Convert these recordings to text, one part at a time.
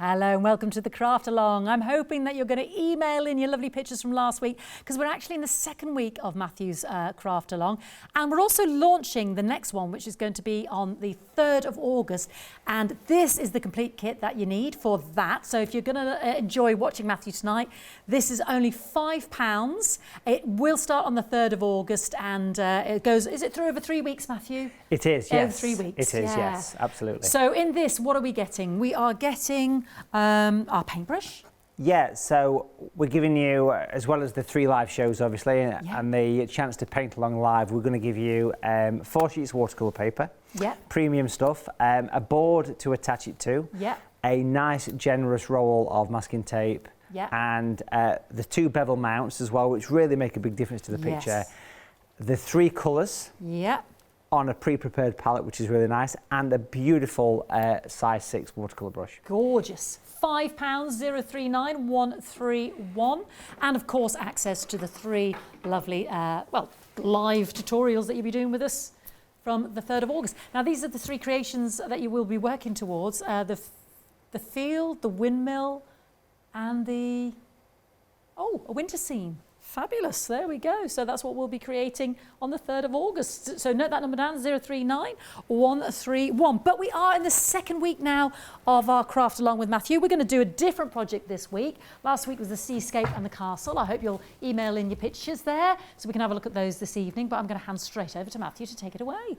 Hello and welcome to the Craftalong. I'm hoping that you're going to email in your lovely pictures from last week because we're actually in the second week of Matthew's Craftalong, and we're also launching the next one, which is going to be on the 3rd of August, and this is the complete kit that you need for that. So if you're going to enjoy watching Matthew tonight, this is only £5. It will start on the 3rd of August and it goes, is it through over 3 weeks, Matthew? It is, yes. Over 3 weeks. It is, yes, absolutely. So in this, what are we getting? We are getting our paintbrush. Yeah, so we're giving you, as well as the 3 live shows, obviously, and the chance to paint along live, we're going to give you 4 sheets of watercolour paper, premium stuff, a board to attach it to, a nice generous roll of masking tape, and the 2 bevel mounts as well, which really make a big difference to the picture. The 3 colours. On a pre-prepared palette, which is really nice, and a beautiful size 6 watercolour brush. Gorgeous. £5, 039 131, and of course access to the 3 lovely, live tutorials that you'll be doing with us from the 3rd of August. Now these are the 3 creations that you will be working towards: the field, the windmill, and a winter scene. Fabulous, there we go. So that's what we'll be creating on the 3rd of August. So note that number down, 039 131. But we are in the second week now of our Craft Along with Matthew. We're going to do a different project this week. Last week was the seascape and the castle. I hope you'll email in your pictures there so we can have a look at those this evening. But I'm going to hand straight over to Matthew to take it away.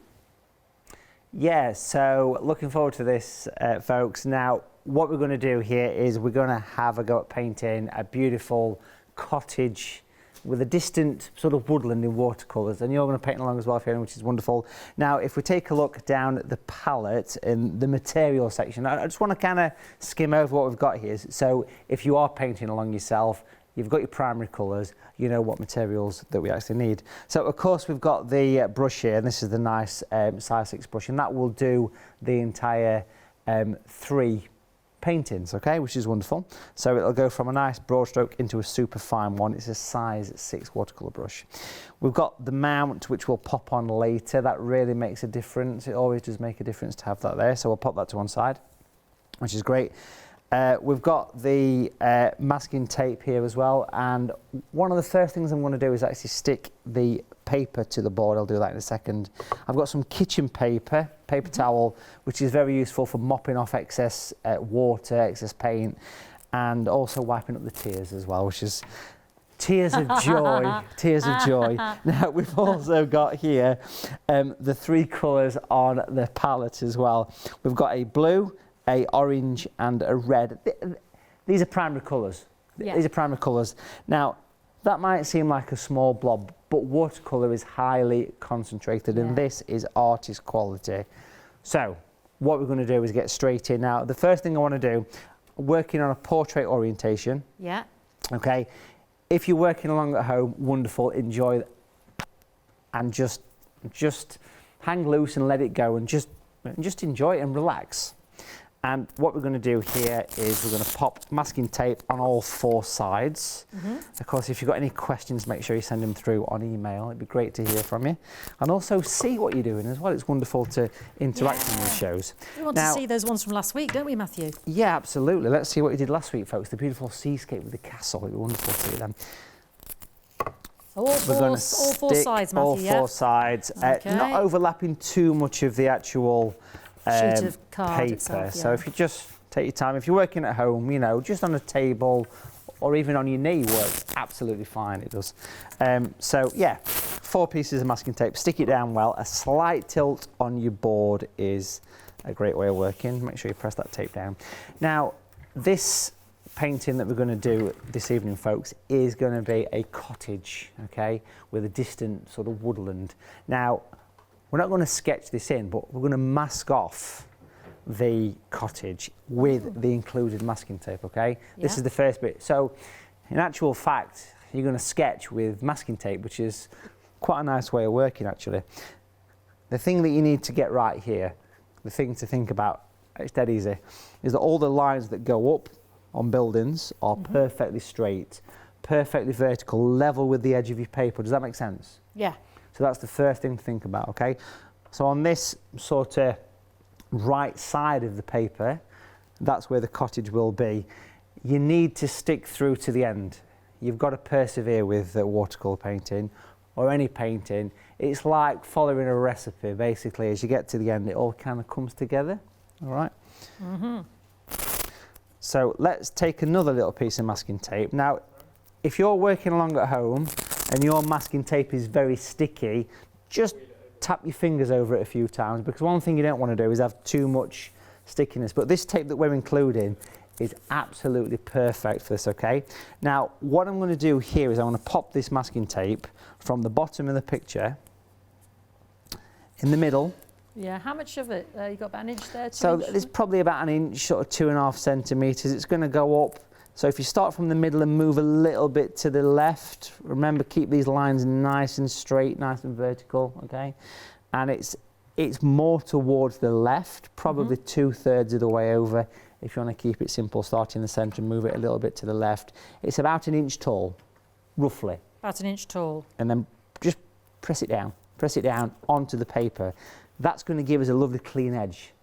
Yeah, so looking forward to this, folks. Now, what we're going to do here is we're going to have a go at painting a beautiful cottage with a distant sort of woodland in watercolours, and you're going to paint along as well, Fiona, which is wonderful. Now, if we take a look down at the palette in the material section, I just want to kind of skim over what we've got here. So if you are painting along yourself, you've got your primary colours, you know what materials that we actually need. So of course we've got the brush here, and this is the nice size 6 brush, and that will do the entire 3 paintings, okay, which is wonderful. So it'll go from a nice broad stroke into a super fine one. It's a size 6 watercolour brush. We've got the mount, which we'll pop on later. That really makes a difference. It always does make a difference to have that there. So we'll pop that to one side, which is great. We've got the masking tape here as well, and one of the first things I'm going to do is actually stick the paper to the board. I'll do that in a second. I've got some kitchen paper towel, which is very useful for mopping off excess water, excess paint, and also wiping up the tears as well, which is tears of joy, tears of joy. Now we've also got here the 3 colours on the palette as well. We've got a blue, a orange and a red. These are primary colours. These are primary colours. Now, that might seem like a small blob, but watercolour is highly concentrated, and this is artist quality. So, what we're going to do is get straight in. Now, the first thing I want to do, working on a portrait orientation. Okay. If you're working along at home, wonderful, enjoy, and just hang loose and let it go, and just enjoy it and relax. And what we're going to do here is we're going to pop masking tape on all 4 sides. Of course, if you've got any questions, make sure you send them through on email. It'd be great to hear from you. And also see what you're doing as well. It's wonderful to interact in these shows. We want to see those ones from last week, don't we, Matthew? Yeah, absolutely. Let's see what you did last week, folks. The beautiful seascape with the castle. It'd be wonderful to see them. All 4 sides, Matthew, all 4 sides. Not overlapping too much of the actual sheet of card paper itself, so if you just take your time, if you're working at home, you know, just on a table or even on your knee works absolutely fine. It does. So yeah, 4 pieces of masking tape, stick it down well. A slight tilt on your board is a great way of working. Make sure you press that tape down. Now, this painting that we're going to do this evening, folks, is going to be a cottage, okay, with a distant sort of woodland. Now, we're not going to sketch this in, but we're going to mask off the cottage with the included masking tape, okay? This is the first bit. So, in actual fact, you're going to sketch with masking tape, which is quite a nice way of working, actually. The thing that you need to get right here, the thing to think about, it's dead easy, is that all the lines that go up on buildings are perfectly straight, perfectly vertical, level with the edge of your paper. Does that make sense? Yeah. So that's the first thing to think about, okay? So on this sort of right side of the paper, that's where the cottage will be. You need to stick through to the end. You've got to persevere with watercolour painting or any painting. It's like following a recipe. Basically, as you get to the end, it all kind of comes together. All right. So let's take another little piece of masking tape. Now, if you're working along at home and your masking tape is very sticky, just tap your fingers over it a few times, because one thing you don't want to do is have too much stickiness. But this tape that we're including is absolutely perfect for this, okay? Now, what I'm going to do here is I'm going to pop this masking tape from the bottom of the picture in the middle. Yeah, how much of it? You got about an inch there? So there's probably about an inch, sort of 2.5 centimetres. It's going to go up. So if you start from the middle and move a little bit to the left, remember, keep these lines nice and straight, nice and vertical, okay? And it's more towards the left, probably 2/3 of the way over. If you want to keep it simple, start in the centre and move it a little bit to the left. It's about an inch tall, roughly. About an inch tall. And then just press it down onto the paper. That's going to give us a lovely clean edge.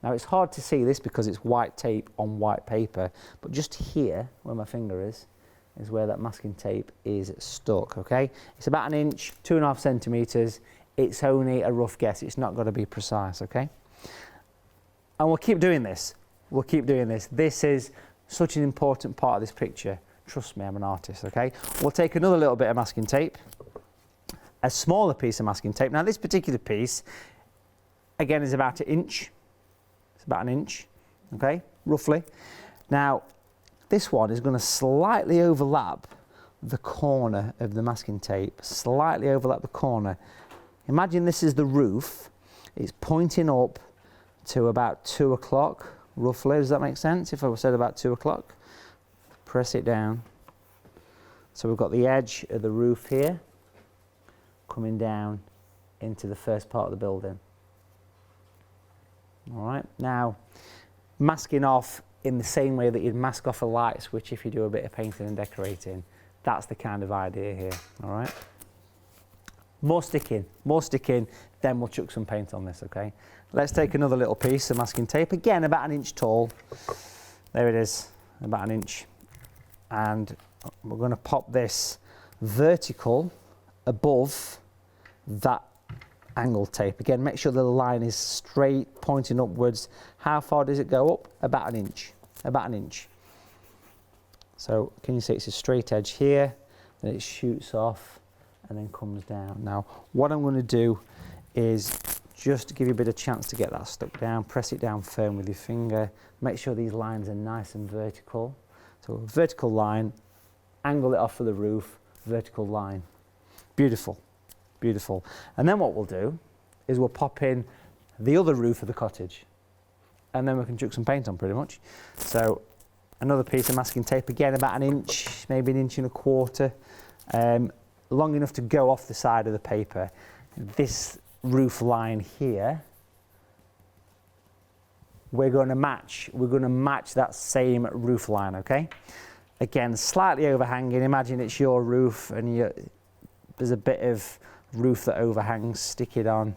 Now, it's hard to see this because it's white tape on white paper, but just here, where my finger is where that masking tape is stuck, okay? It's about an inch, 2.5 centimetres. It's only a rough guess. It's not got to be precise, okay? And we'll keep doing this. We'll keep doing this. This is such an important part of this picture. Trust me, I'm an artist, okay? We'll take another little bit of masking tape, a smaller piece of masking tape. Now, this particular piece, again, is about an inch. It's about an inch, okay, roughly. Now, this one is going to slightly overlap the corner of the masking tape, slightly overlap the corner. Imagine this is the roof. It's pointing up to about 2 o'clock, roughly. Does that make sense? If I said about 2 o'clock, press it down. So we've got the edge of the roof here coming down into the first part of the building. All right, now masking off in the same way that you'd mask off a light switch if you do a bit of painting and decorating. That's the kind of idea here, all right? More sticking, then we'll chuck some paint on this, okay? Let's take another little piece of masking tape, again about an inch tall. There it is, about an inch. And we're going to pop this vertical above that angle tape. Again, make sure the line is straight, pointing upwards. How far does it go up? About an inch, about an inch. So can you see it's a straight edge here, then it shoots off and then comes down. Now, what I'm going to do is just to give you a bit of chance to get that stuck down, press it down firm with your finger. Make sure these lines are nice and vertical. So vertical line, angle it off for the roof, vertical line. Beautiful. Beautiful. And then what we'll do is we'll pop in the other roof of the cottage, and then we can chuck some paint on pretty much. So another piece of masking tape, again about an inch, maybe 1.25 inches, long enough to go off the side of the paper. This roof line here, we're going to match that same roof line, okay? Again, slightly overhanging. Imagine it's your roof and there's a bit of roof that overhangs, stick it on.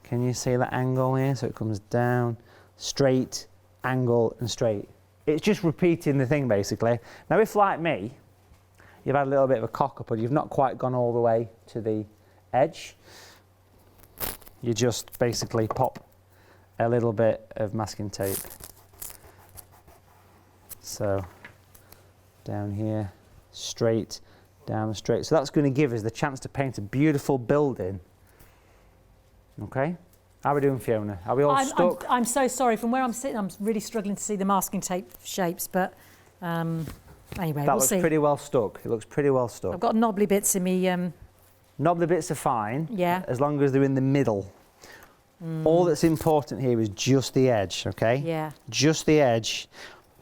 Can you see that angle here? So it comes down, straight, angle and straight. It's just repeating the thing basically. Now if, like me, you've had a little bit of a cock up and you've not quite gone all the way to the edge, you just basically pop a little bit of masking tape. So down here, straight, down straight. So that's going to give us the chance to paint a beautiful building. Okay? How are we doing, Fiona? Are we all stuck? I'm so sorry. From where I'm sitting, I'm really struggling to see the masking tape shapes, but anyway, that looks pretty well stuck. It looks pretty well stuck. I've got knobbly bits in me. Knobbly bits are fine, yeah, as long as they're in the middle. All that's important here is just the edge, okay? Yeah. Just the edge.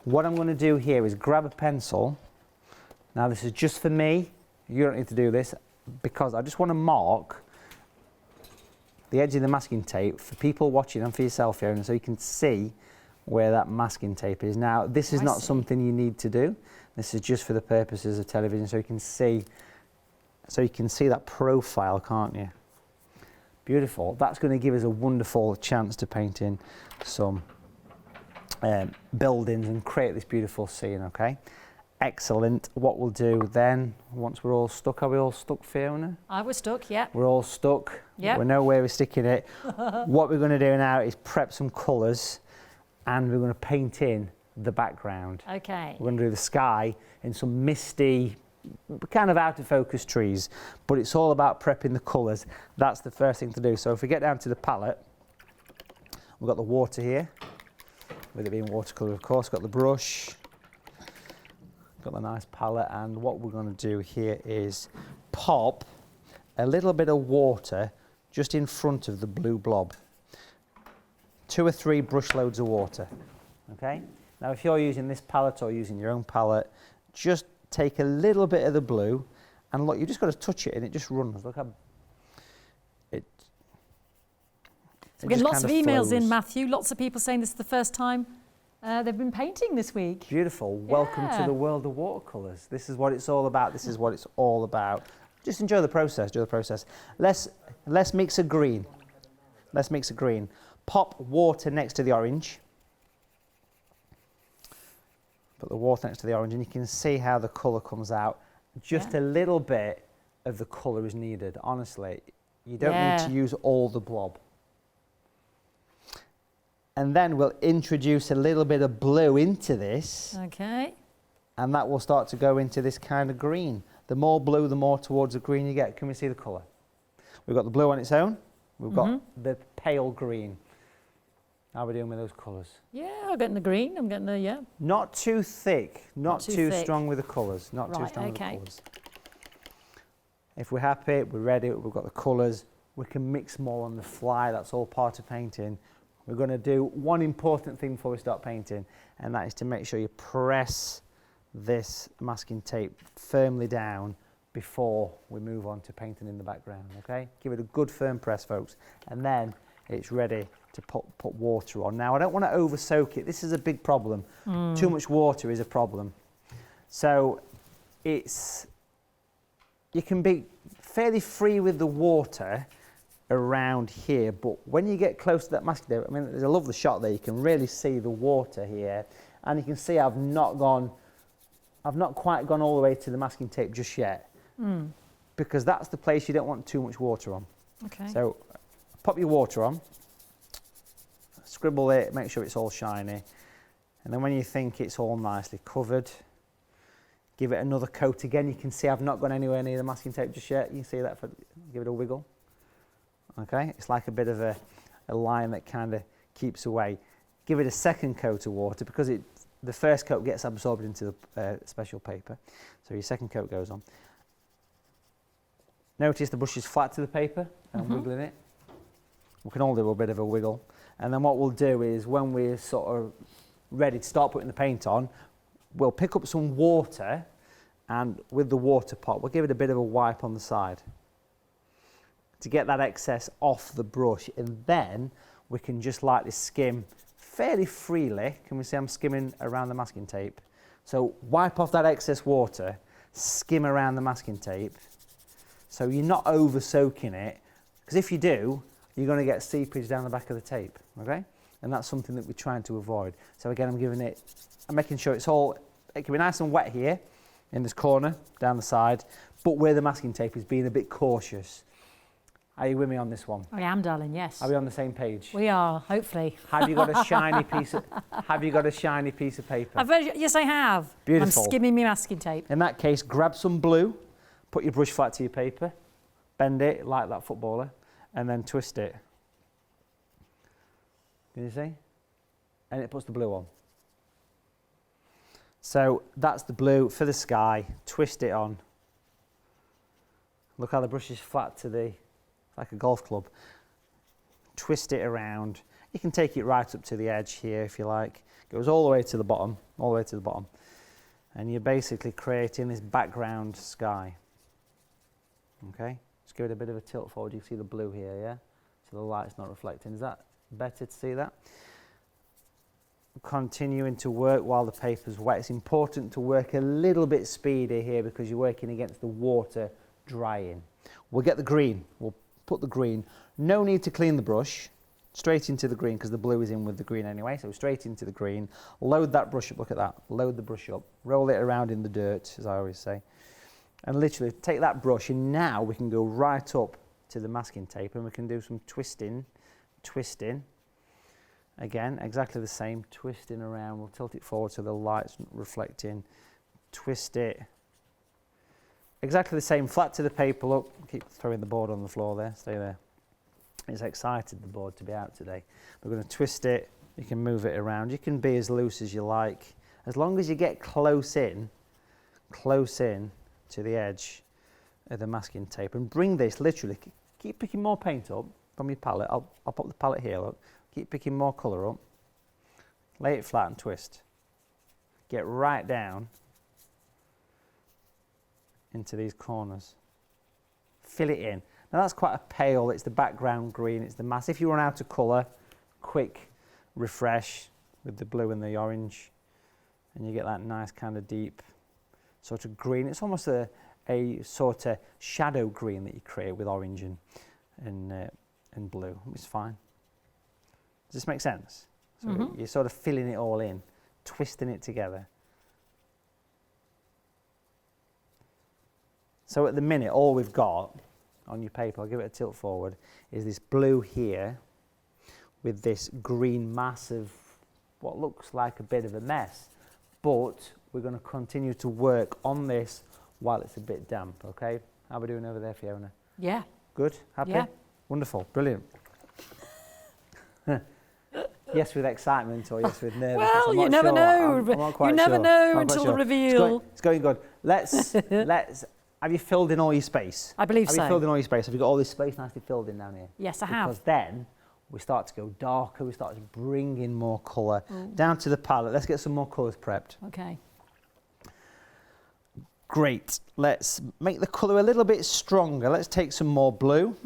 What I'm going to do here is grab a pencil. Now this is just for me. You don't need to do this because I just want to mark the edge of the masking tape for people watching and for yourself here, and so you can see where that masking tape is. Now this is not something you need to do. This is just for the purposes of television, so you can see that profile, can't you? Beautiful. That's going to give us a wonderful chance to paint in some buildings and create this beautiful scene, okay? Excellent. What we'll do then, once we're all stuck, are we all stuck, Fiona? I was stuck, yeah. We're all stuck. Yep. We know where we're sticking it. What we're going to do now is prep some colours and we're going to paint in the background. Okay. We're going to do the sky in some misty, kind of out of focus trees, but it's all about prepping the colours. That's the first thing to do. So if we get down to the palette, we've got the water here, with it being watercolour, of course, got the brush, got the nice palette, and what we're going to do here is pop a little bit of water just in front of the blue blob. 2 or 3 brush loads of water, okay? Now if you're using this palette or using your own palette, just take a little bit of the blue and look, you just got to touch it and it just runs. Look how it. So we're getting lots of emails in, Matthew. Lots of people saying this is the first time they've been painting this week. Beautiful. Welcome to the world of watercolours. This is what it's all about. This is what it's all about. Just enjoy the process. Enjoy the process. Let's mix a green. Let's mix a green. Pop water next to the orange. Put the water next to the orange and you can see how the colour comes out. Just a little bit of the colour is needed, honestly. You don't need to use all the blob. And then we'll introduce a little bit of blue into this. Okay. And that will start to go into this kind of green. The more blue, the more towards the green you get. Can we see the colour? We've got the blue on its own. We've got the pale green. How are we doing with those colours? Yeah, I'm getting the green. I'm getting the, Not too thick, not too thick. strong with the colours. Not too Right, strong with the okay. colours. If we're happy, we're ready, we've got the colours, we can mix more on the fly. That's all part of painting. We're going to do one important thing before we start painting, and that is to make sure you press this masking tape firmly down before we move on to painting in the background, okay? Give it a good firm press, folks, and then it's ready to put water on. Now, I don't want to over soak it. This is a big problem. Too much water is a problem. So you can be fairly free with the water around here, but when you get close to that masking tape, I mean, there's a lovely shot there. You can really see the water here, and you can see I've not quite gone all the way to the masking tape just yet, because that's the place you don't want too much water on. Okay. So pop your water on, scribble it, make sure it's all shiny, and then when you think it's all nicely covered, give it another coat again. You can see I've not gone anywhere near the masking tape just yet. You can see that, give it a wiggle. Okay, it's like a bit of a line that kind of keeps away. Give it a second coat of water because the first coat gets absorbed into the special paper. So your second coat goes on. Notice the brush is flat to the paper and wiggling it. We can all do a bit of a wiggle. And then what we'll do is when we're sort of ready to start putting the paint on, we'll pick up some water, and with the water pot, we'll give it a bit of a wipe on the side to get that excess off the brush, and then we can just lightly skim fairly freely. Can we see I'm skimming around the masking tape? So wipe off that excess water, skim around the masking tape, so you're not over soaking it, because if you do, you're going to get seepage down the back of the tape, okay? And that's something that we're trying to avoid. So again, I'm making sure it can be nice and wet here, in this corner, down the side, but where the masking tape is, being a bit cautious. Are you with me on this one? I am, darling, yes. Are we on the same page? We are, hopefully. Have you got a shiny piece of paper? Yes, I have. Beautiful. I'm skimming my masking tape. In that case, grab some blue, put your brush flat to your paper, bend it like that footballer, and then twist it. Can you see? And it puts the blue on. So that's the blue for the sky. Twist it on. Look how the brush is flat to like a golf club. Twist it around. You can take it right up to the edge here if you like. It goes all the way to the bottom, And you're basically creating this background sky. Okay? Just give it a bit of a tilt forward. You can see the blue here, yeah? So the light's not reflecting. Is that better to see that? Continuing to work while the paper's wet. It's important to work a little bit speedier here because you're working against the water drying. We'll get the green. We'll put the green. No need to clean the brush. straight into the green because the blue is in with the green anyway, so straight into the green. Load that brush up, look at that, load the brush up, roll it around in the dirt, as I always say, and literally take that brush, and now we can go right up to the masking tape and we can do some twisting, again, exactly the same, twisting around. We'll tilt it forward so the light's reflecting, twist it, exactly the same, flat to the paper, look, keep throwing the board on the floor there, stay there. It's excited, the board, to be out today. We're going to twist it, you can move it around, you can be as loose as you like, as long as you get close in to the edge of the masking tape, and bring this, literally, keep picking more paint up from your palette. I'll pop the palette here, look, keep picking more colour up, lay it flat and twist. Get right down into these corners, fill it in. Now that's quite a pale, it's the background green, it's the mass. If you run out of colour, quick refresh with the blue and the orange, and you get that nice kind of deep sort of green. It's almost a sort of shadow green that you create with orange and blue. It's fine. Does this make sense? So you're sort of filling it all in, twisting it together. So at the minute, all we've got on your paper, I'll give it a tilt forward, is this blue here with this green mass of what looks like a bit of a mess. But we're going to continue to work on this while it's a bit damp, okay? How are we doing over there, Fiona? Yeah. Good? Happy? Yeah. Wonderful. Brilliant. Yes with excitement or yes with nervousness? Well, you never know. I'm not quite you never sure. know until the reveal. It's going good. Let's have you filled in all your space? I believe so. Have you filled in all your space? Have you got all this space nicely filled in down here? Yes, I have. Because then we start to go darker, we start to bring in more colour. Down to the palette. Let's get some more colours prepped. Okay. Great. Let's make the colour a little bit stronger. Let's take some more blue.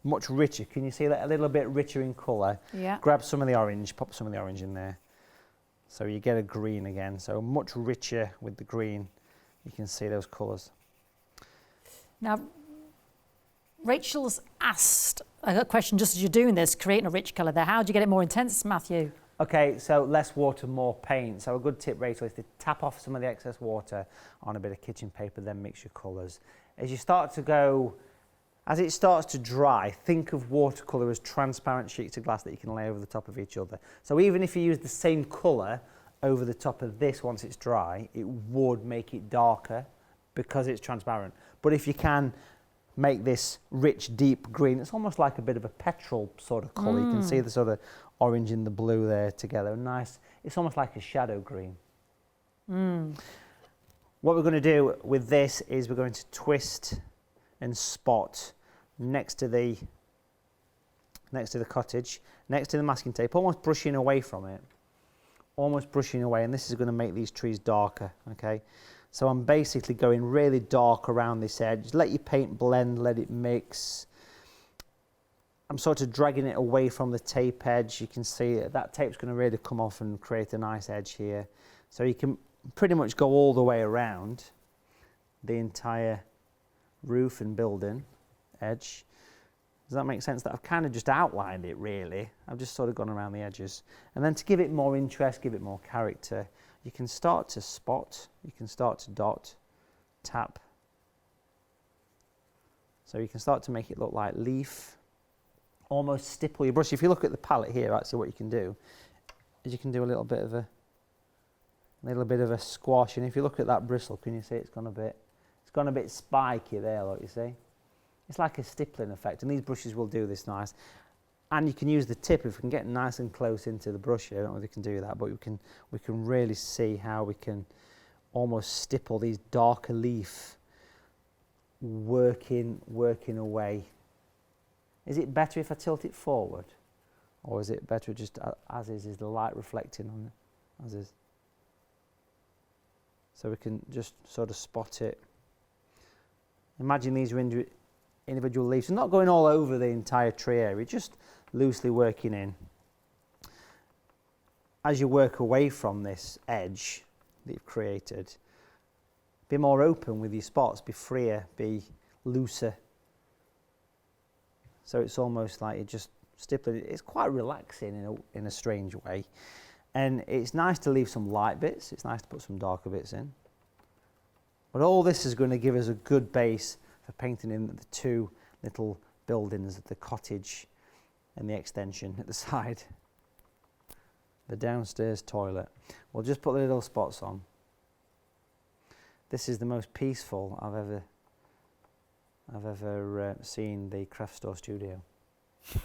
Much richer. Can you see that? A little bit richer in colour. Yeah. Grab some of the orange, pop some of the orange in there. So you get a green again. So much richer with the green. You can see those colours. Now, Rachel's asked a question just as you're doing this, creating a rich colour there. How do you get it more intense, Matthew? Okay, so less water, more paint. So a good tip, Rachel, is to tap off some of the excess water on a bit of kitchen paper, then mix your colours. As you start to go, as it starts to dry, think of watercolour as transparent sheets of glass that you can lay over the top of each other. So even if you use the same colour over the top of this once it's dry, it would make it darker because it's transparent. But if you can make this rich, deep green, it's almost like a bit of a petrol sort of colour. You can see the sort of orange and the blue there together. Nice. It's almost like a shadow green. What we're going to do with this is we're going to twist and spot next to the cottage, next to the masking tape, almost brushing away from it. Almost brushing away, and this is going to make these trees darker, okay? So I'm basically going really dark around this edge. Let your paint blend, let it mix. I'm sort of dragging it away from the tape edge. You can see that tape's going to really come off and create a nice edge here. So you can pretty much go all the way around the entire roof and building edge. Does that make sense? That I've kind of just outlined it really. I've just sort of gone around the edges. And then to give it more interest, give it more character, you can start to spot, you can start to dot, tap. So you can start to make it look like leaf, almost stipple your brush. If you look at the palette here, actually what you can do is you can do a little bit of a squash. And if you look at that bristle, can you see it's gone a bit spiky there, look, you see? It's like a stippling effect, and these brushes will do this nice. And you can use the tip if we can get nice and close into the brush here. I don't know if we can do that, but we can really see how we can almost stipple these darker leaf, working away. Is it better if I tilt it forward, or is it better just as is the light reflecting on it as is? So we can just sort of spot it. Imagine these are individual leaves, and not going all over the entire tree area, just loosely working in. As you work away from this edge that you've created, be more open with your spots, be freer, be looser. So it's almost like you're just stippling. It's quite relaxing in a strange way. And it's nice to leave some light bits. It's nice to put some darker bits in. But all this is going to give us a good base for painting in the two little buildings, the cottage and the extension at the side. The downstairs toilet. We'll just put the little spots on. This is the most peaceful I've ever seen the craft store studio.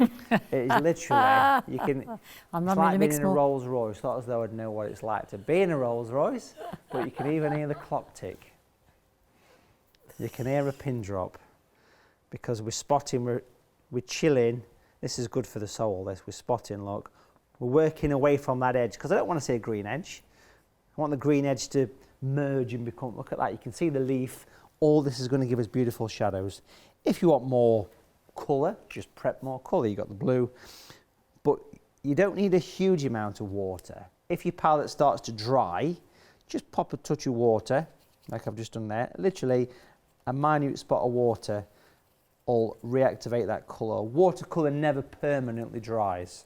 It is literally, you can, it's like being in a Rolls Royce. Not as though I'd know what it's like to be in a Rolls Royce, but you can even hear the clock tick. You can hear a pin drop, because we're spotting, we're chilling. This is good for the soul, this. We're spotting, look. We're working away from that edge, because I don't want to see a green edge. I want the green edge to merge and become, look at that, you can see the leaf. All this is going to give us beautiful shadows. If you want more colour, just prep more colour. You've got the blue, but you don't need a huge amount of water. If your palette starts to dry, just pop a touch of water, like I've just done there. Literally, a minute spot of water will reactivate that colour. Watercolour never permanently dries,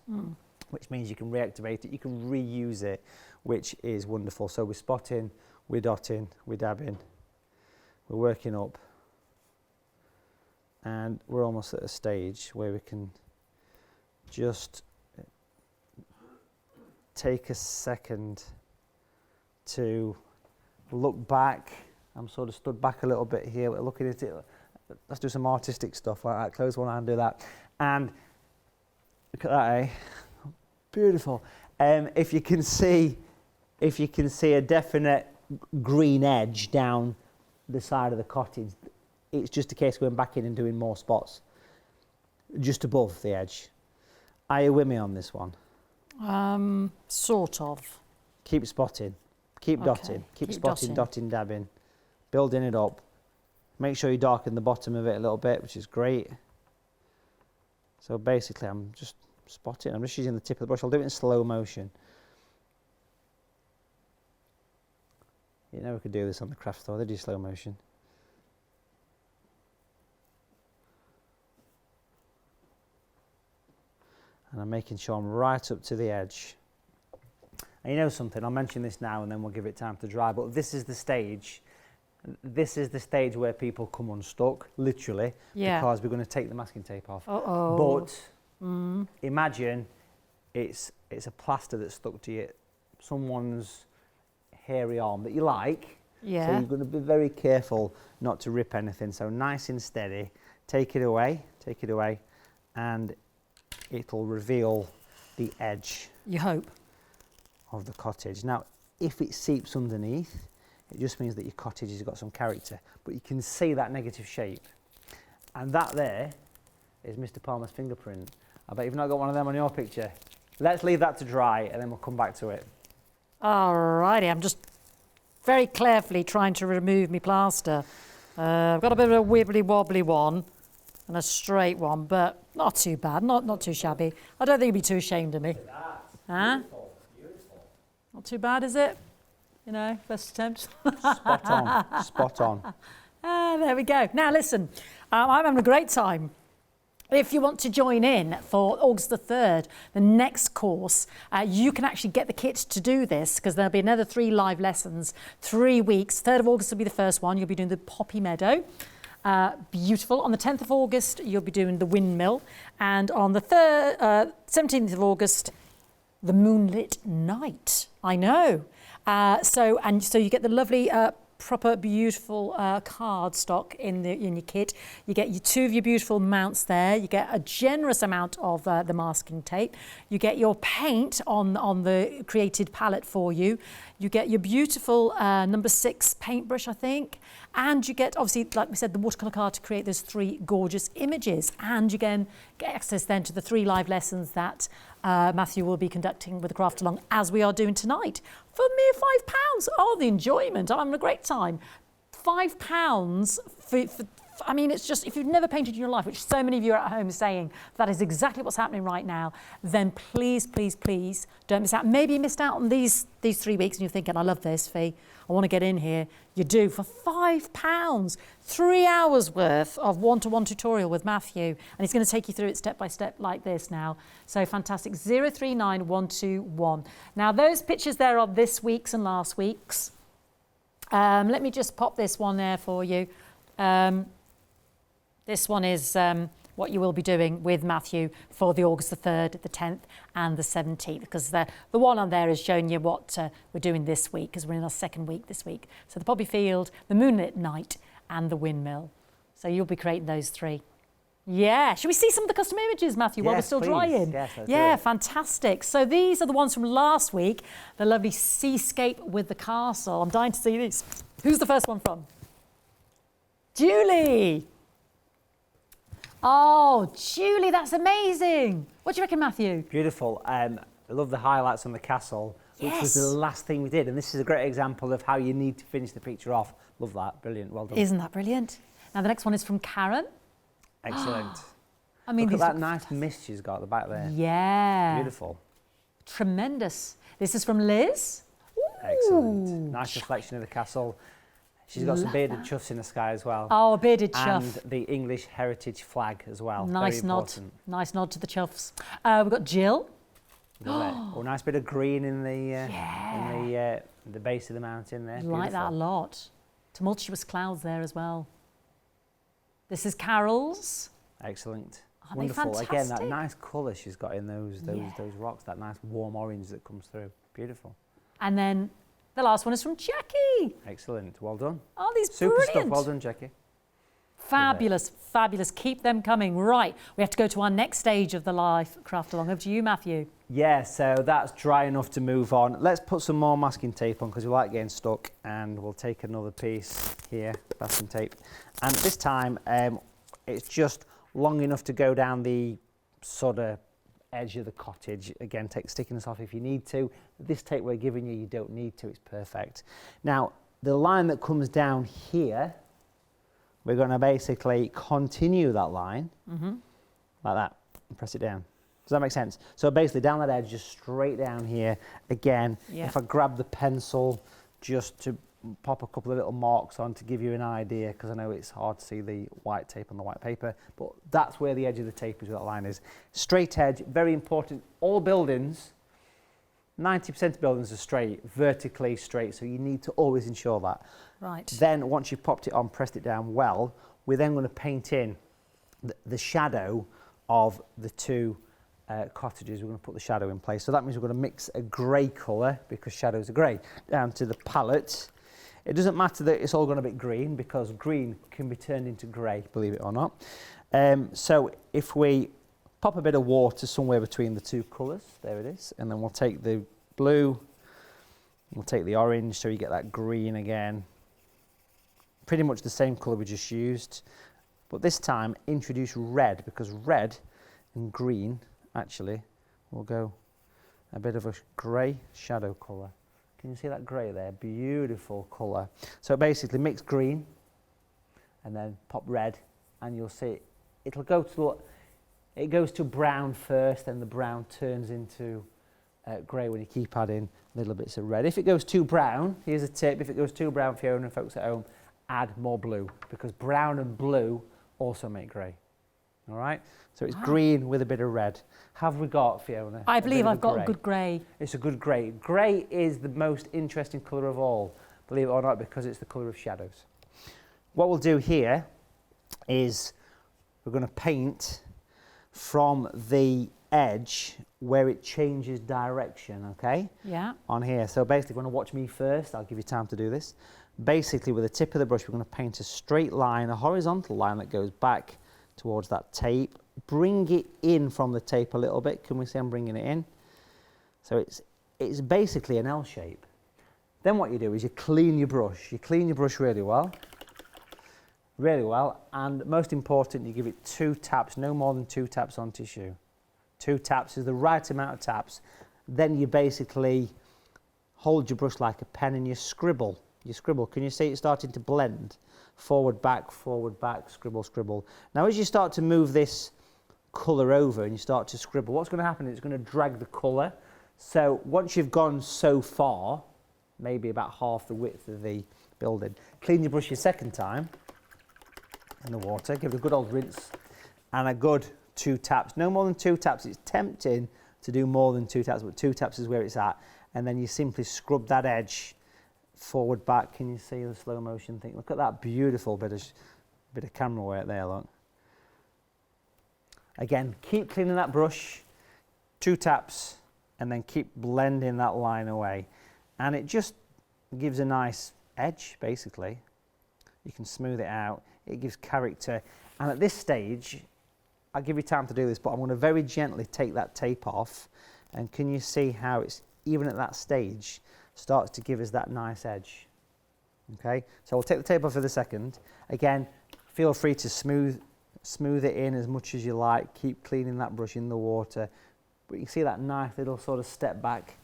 which means you can reactivate it, you can reuse it, which is wonderful. So we're spotting, we're dotting, we're dabbing, we're working up, and we're almost at a stage where we can just take a second to look back. I'm sort of stood back a little bit here, we're looking at it. Let's do some artistic stuff like that. Close one eye and do that. And look at that, eh? Beautiful. If you can see a definite green edge down the side of the cottage, it's just a case of going back in and doing more spots just above the edge. Are you with me on this one? Sort of. Keep spotting, keep dotting, keep spotting, dotting, dabbing, building it up. Make sure you darken the bottom of it a little bit, which is great. So basically I'm just spotting, I'm just using the tip of the brush. I'll do it in slow motion. You know we could do this on the craft store, they do slow motion. And I'm making sure I'm right up to the edge. And you know something, I'll mention this now and then we'll give it time to dry, but this is the stage. This is the stage where people come unstuck, literally, because we're going to take the masking tape off. But imagine it's a plaster that's stuck to someone's hairy arm that you like. So you're going to be very careful not to rip anything. So nice and steady. Take it away, and it'll reveal the edge. You hope. Of the cottage. Now, if it seeps underneath, it just means that your cottage has got some character, but you can see that negative shape. And that there is Mr. Palmer's fingerprint. I bet you've not got one of them on your picture. Let's leave that to dry and then we'll come back to it. Alrighty, I'm just very carefully trying to remove my plaster. I've got a bit of a wibbly wobbly one and a straight one, but not too bad, not too shabby. I don't think you'd be too ashamed of me. Huh? Beautiful. Not too bad, is it? You know, first attempt. Spot on, spot on. There we go. Now listen, I'm having a great time. If you want to join in for August the 3rd, the next course, you can actually get the kit to do this because there'll be another 3 live lessons, 3 weeks. 3rd of August will be the first one. You'll be doing the Poppy Meadow. Beautiful. On the 10th of August, you'll be doing the Windmill. And on the 17th of August, the Moonlit Night. I know. So you get the lovely proper beautiful card stock in your kit. You get your 2 of your beautiful mounts there. You get a generous amount of the masking tape. You get your paint on the created palette for you. You get your beautiful number 6 paintbrush, I think. And you get, obviously, like we said, the watercolour card to create those 3 gorgeous images. And you can get access then to the 3 live lessons that Matthew will be conducting with the Craftalong, as we are doing tonight, for mere £5. Oh, the enjoyment. I'm having a great time. £5 for I mean, it's just, if you've never painted in your life, which so many of you are at home saying that is exactly what's happening right now, then please, please, please don't miss out. Maybe you missed out on these 3 weeks and you're thinking, I love this, Fee. I want to get in here. You do, for £5, 3 hours worth of one-to-one tutorial with Matthew. And he's going to take you through it step by step like this now. So fantastic, 039121. Now those pictures there are this week's and last week's. Let me just pop this one there for you. This one is what you will be doing with Matthew for the August the 3rd, the 10th and the 17th, because the one on there is showing you what we're doing this week, because we're in our second week this week. So the poppy field, the moonlit night and the windmill. So you'll be creating those 3. Yeah, should we see some of the custom images, Matthew, while we're still please. drying? Yes, let's yeah, do it. fantastic. So these are the ones from last week, the lovely seascape with the castle. I'm dying to see these. Who's the first one from? Julie. Oh, Julie, that's amazing. What do you reckon, Matthew? Beautiful. I love the highlights on the castle, which was the last thing we did. And this is a great example of how you need to finish the picture off. Love that. Brilliant. Well done. Isn't that brilliant? Now, the next one is from Karen. Excellent. I mean, look these at that nice mist she's got at the back there. Yeah. Beautiful. Tremendous. This is from Liz. Excellent. Ooh, Nice reflection of the castle. She's got some bearded chuffs in the sky as well. Oh, a bearded chuff. And the English heritage flag as well. Nice Very nod. important. Nice nod to the chuffs. We've got Jill. Oh, nice bit of green in the base of the mountain there. Like that a lot. Tumultuous clouds there as well. This is Carol's. Excellent. Aren't Wonderful. they Again, that fantastic? nice colour she's got in those rocks, that nice warm orange that comes through. Beautiful. And then the last one is from Jackie. Excellent. Well done. Oh, these Super brilliant. stuff. Well done, Jackie. Fabulous, fabulous. Keep them coming. Right, we have to go to our next stage of the live craft along. Over to you, Matthew. Yeah, so that's dry enough to move on. Let's put some more masking tape on because we like getting stuck, and we'll take another piece here, masking tape. And this time it's just long enough to go down the sort of edge of the cottage. Again, take the stickiness off if you need to. This tape we're giving you, you don't need to, it's perfect. Now, the line that comes down here, we're going to basically continue that line like that and press it down. Does that make sense? So basically down that edge, just straight down here. Again, if I grab the pencil just to pop a couple of little marks on to give you an idea, because I know it's hard to see the white tape on the white paper, but that's where the edge of the tape is, where that line is. Straight edge, very important. All buildings, 90% of buildings are straight, vertically straight, so you need to always ensure that. Right. Then once you've popped it on, pressed it down well, we're then going to paint in the shadow of the two cottages. We're going to put the shadow in place. So that means we're going to mix a grey colour, because shadows are grey, down to the palette. It doesn't matter that it's all going a bit green, because green can be turned into grey, believe it or not. So if we pop a bit of water somewhere between the two colours, there it is, and then we'll take the blue, we'll take the orange, so you get that green again. Pretty much the same colour we just used, but this time introduce red, because red and green actually will go a bit of a grey shadow colour. Can you see that grey there? Beautiful colour. So basically mix green and then pop red, and you'll see it'll go to, it goes to brown first, and the brown turns into grey when you keep adding little bits of red. If it goes too brown, here's a tip, if it goes too brown, Fiona and folks at home, add more blue, because brown and blue also make grey. All right, so it's green with a bit of red. Have we got, Fiona? I believe I've got a good grey. It's a good grey. Grey is the most interesting colour of all, believe it or not, because it's the colour of shadows. What we'll do here is we're going to paint from the edge where it changes direction, okay? Yeah. On here. So basically, if you want to watch me first, I'll give you time to do this. Basically, with the tip of the brush, we're going to paint a straight line, a horizontal line that goes back towards that tape. Bring it in from the tape a little bit. Can we see I'm bringing it in? So it's basically an L shape. Then what you do is you clean your brush. You clean your brush really well, and most important, you give it 2 taps, no more than 2 taps on tissue. 2 taps is the right amount of taps. Then you basically hold your brush like a pen and you scribble you scribble. Can you see it starting to blend? Forward, back, scribble, scribble. Now as you start to move this colour over and you start to scribble, what's going to happen is it's going to drag the colour. So once you've gone so far, maybe about half the width of the building, clean your brush your second time in the water, give it a good old rinse and a good 2 taps. No more than 2 taps. It's tempting to do more than 2 taps, but 2 taps is where it's at. And then you simply scrub that edge forward, back. Can you see the slow motion thing? Look at that beautiful bit of camera work there, look. Again, keep cleaning that brush, 2 taps, and then keep blending that line away. And it just gives a nice edge, basically. You can smooth it out. It gives character. And at this stage, I'll give you time to do this, but I'm going to very gently take that tape off. And can you see how it's, even at that stage, starts to give us that nice edge? Okay, so we'll take the tape off for the second. Again, feel free to smooth it in as much as you like. Keep cleaning that brush in the water. But you can see that nice little sort of step back,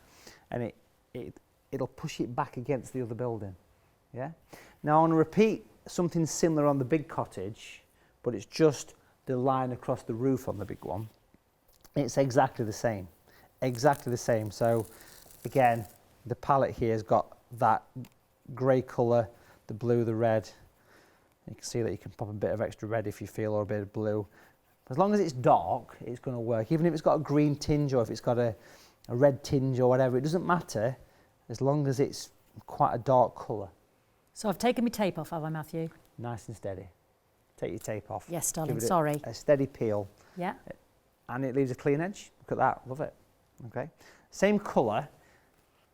and it'll push it back against the other building. Yeah. Now I want to repeat something similar on the big cottage, but it's just the line across the roof on the big one. It's exactly the same. Exactly the same. So again, the palette here has got that grey colour, the blue, the red. You can see that you can pop a bit of extra red if you feel, or a bit of blue. As long as it's dark, it's going to work. Even if it's got a green tinge or if it's got a red tinge or whatever, it doesn't matter as long as it's quite a dark colour. So I've taken my tape off, have I, Matthew? Nice and steady. Take your tape off. Yes, darling, Give it sorry. A steady peel. Yeah. And it leaves a clean edge. Look at that, love it. Okay. Same colour.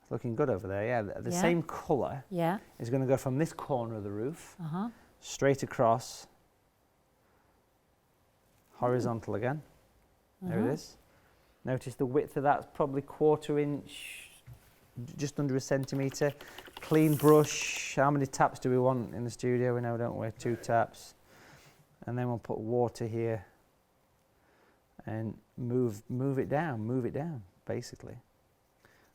It's looking good over there, yeah. The same colour is going to go from this corner of the roof straight across, horizontal again. There it is. Notice the width of that's probably 1/4 inch, just under 1 centimetre. Clean brush. How many taps do we want in the studio? We know, don't we? 2 taps. And then we'll put water here and move it down, basically.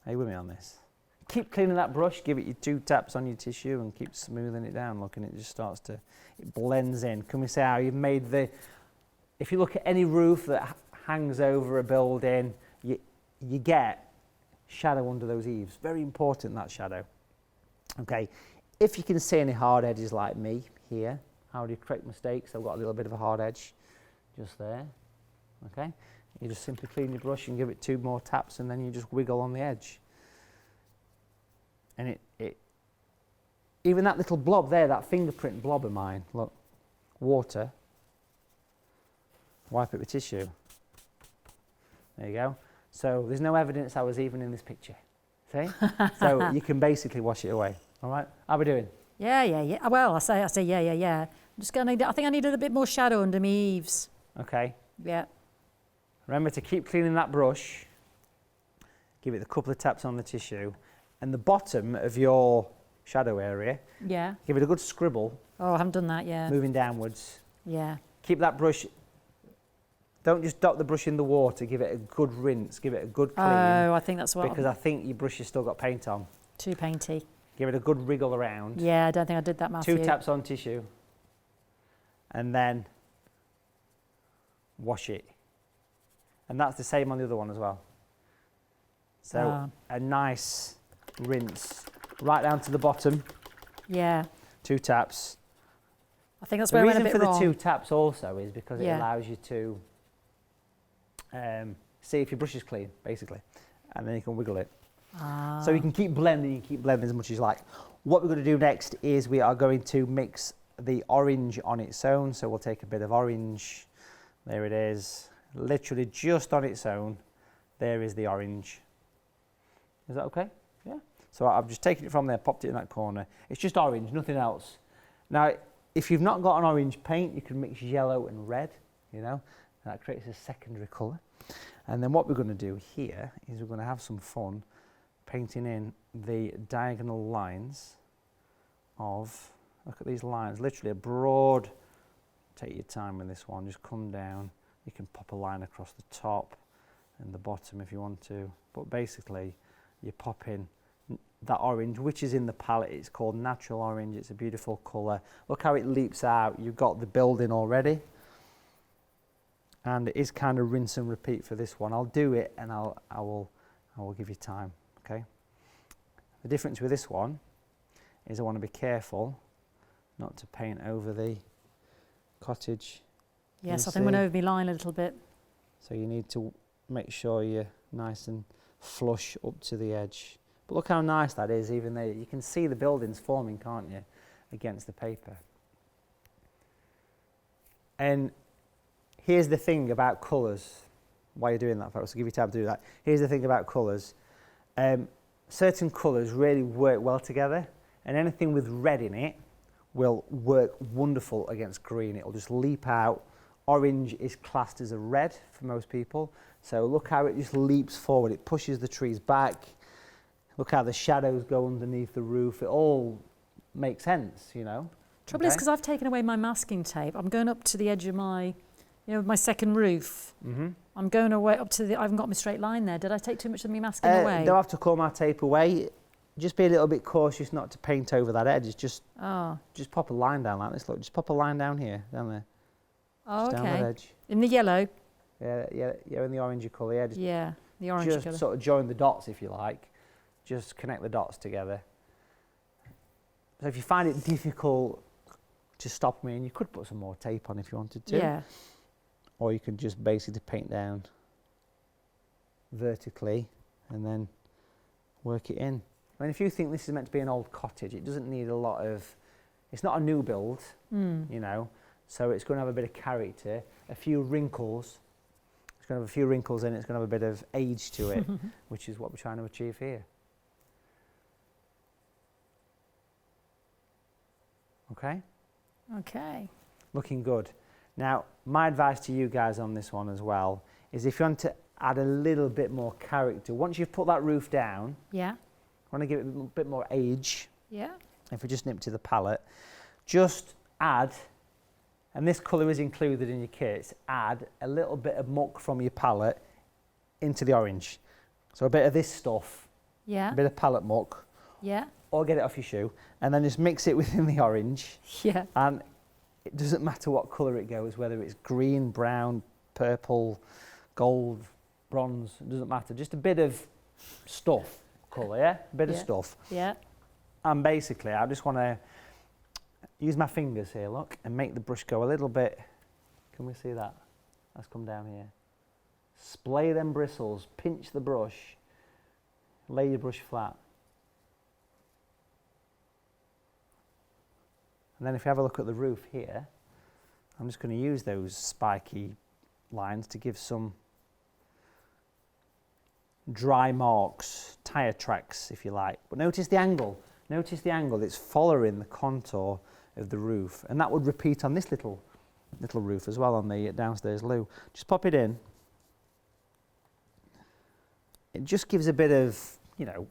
Are you with me on this? Keep cleaning that brush, give it your 2 taps on your tissue and keep smoothing it down. Look, and it just starts to, it blends in. Can we say how you've made the, if you look at any roof that hangs over a building, you get shadow under those eaves. Very important, that shadow. Okay, if you can see any hard edges like me here, how do you correct mistakes? I've got a little bit of a hard edge just there. Okay, you just simply clean your brush and give it 2 more taps and then you just wiggle on the edge. And it even that little blob there, that fingerprint blob of mine, look, water, wipe it with tissue. There you go. So there's no evidence I was even in this picture. See? So you can basically wash it away. All right? How are we doing? Yeah. Well, I say yeah. I'm just gonna. I think I needed a bit more shadow under my eaves. Okay. Yeah. Remember to keep cleaning that brush. Give it a couple of taps on the tissue, and the bottom of your shadow area. Yeah. Give it a good scribble. Oh, I haven't done that yet. Moving downwards. Yeah. Keep that brush. Don't just dot the brush in the water. Give it a good rinse. Give it a good clean. Oh, I think that's what. Because I think your brush has still got paint on. Too painty. Give it a good wriggle around. Yeah, I don't think I did that, Matthew. 2 taps on tissue. And then wash it. And that's the same on the other one as well. So a nice rinse right down to the bottom. Yeah. 2 taps. I think that's where I went a bit wrong. The reason for wrong. the 2 taps also is because it allows you to see if your brush is clean, basically. And then you can wiggle it. So you can keep blending as much as you like. What we're going to do next is we are going to mix the orange on its own. So we'll take a bit of orange. There it is. Literally just on its own. There is the orange. Is that okay? Yeah. So I've just taken it from there, popped it in that corner. It's just orange, nothing else. Now, if you've not got an orange paint, you can mix yellow and red, you know. That creates a secondary colour. And then what we're going to do here is we're going to have some fun painting in the diagonal lines of, look at these lines, literally a broad, take your time with this one, just come down. You can pop a line across the top and the bottom if you want to, but basically you pop in that orange, which is in the palette. It's called Natural Orange. It's a beautiful colour. Look how it leaps out. You've got the building already. And it is kind of rinse and repeat for this one. I'll do it and I will give you time, okay? The difference with this one is I want to be careful not to paint over the cottage. Yes, I think went over my line a little bit. So you need to make sure you're nice and flush up to the edge. But look how nice that is, even though you can see the buildings forming, can't you, against the paper. And here's the thing about colours. While you're doing that, folks, I'll give you time to do that. Here's the thing about colours. Certain colours really work well together, and anything with red in it will work wonderful against green. It'll just leap out. Orange is classed as a red for most people. So look how it just leaps forward. It pushes the trees back. Look how the shadows go underneath the roof. It all makes sense, you know. Trouble is, because I've taken away my masking tape, I'm going up to the edge of my, my second roof. I'm going away up to I haven't got my straight line there. Did I take too much of my masking away? Don't have to call my tape away. Just be a little bit cautious not to paint over that edge. It's just pop a line down like this. Look, just pop a line down here, down there. Oh, just okay. down that edge. In the yellow? Yeah, in the orangey colour. Yeah, the orange colour. Just sort of join the dots if you like. Just connect the dots together. So if you find it difficult to stop me, and you could put some more tape on if you wanted to. Yeah. Or you could just basically paint down vertically and then work it in. I mean, if you think this is meant to be an old cottage, it doesn't need a lot of, it's not a new build, you know, so it's going to have a bit of character, a few wrinkles. It's going to have a few wrinkles in it, it's going to have a bit of age to it, which is what we're trying to achieve here. Okay? Okay. Looking good. Now, my advice to you guys on this one as well is if you want to add a little bit more character, once you've put that roof down, want to give it a bit more age. Yeah. If we just nip to the palette, just add, and this colour is included in your kits, add a little bit of muck from your palette into the orange. So a bit of this stuff, a bit of palette muck, or get it off your shoe, and then just mix it within the orange. Yeah. And it doesn't matter what colour it goes, whether it's green, brown, purple, gold, bronze, it doesn't matter. Just a bit of stuff, colour, a bit of stuff. Yeah. And basically, I just want to use my fingers here, look, and make the brush go a little bit. Can we see that? Let's come down here. Splay them bristles, pinch the brush, lay your brush flat. And then if you have a look at the roof here, I'm just going to use those spiky lines to give some dry marks, tyre tracks if you like. But notice the angle. Notice the angle. It's following the contour of the roof. And that would repeat on this little roof as well, on the downstairs loo. Just pop it in. It just gives a bit of,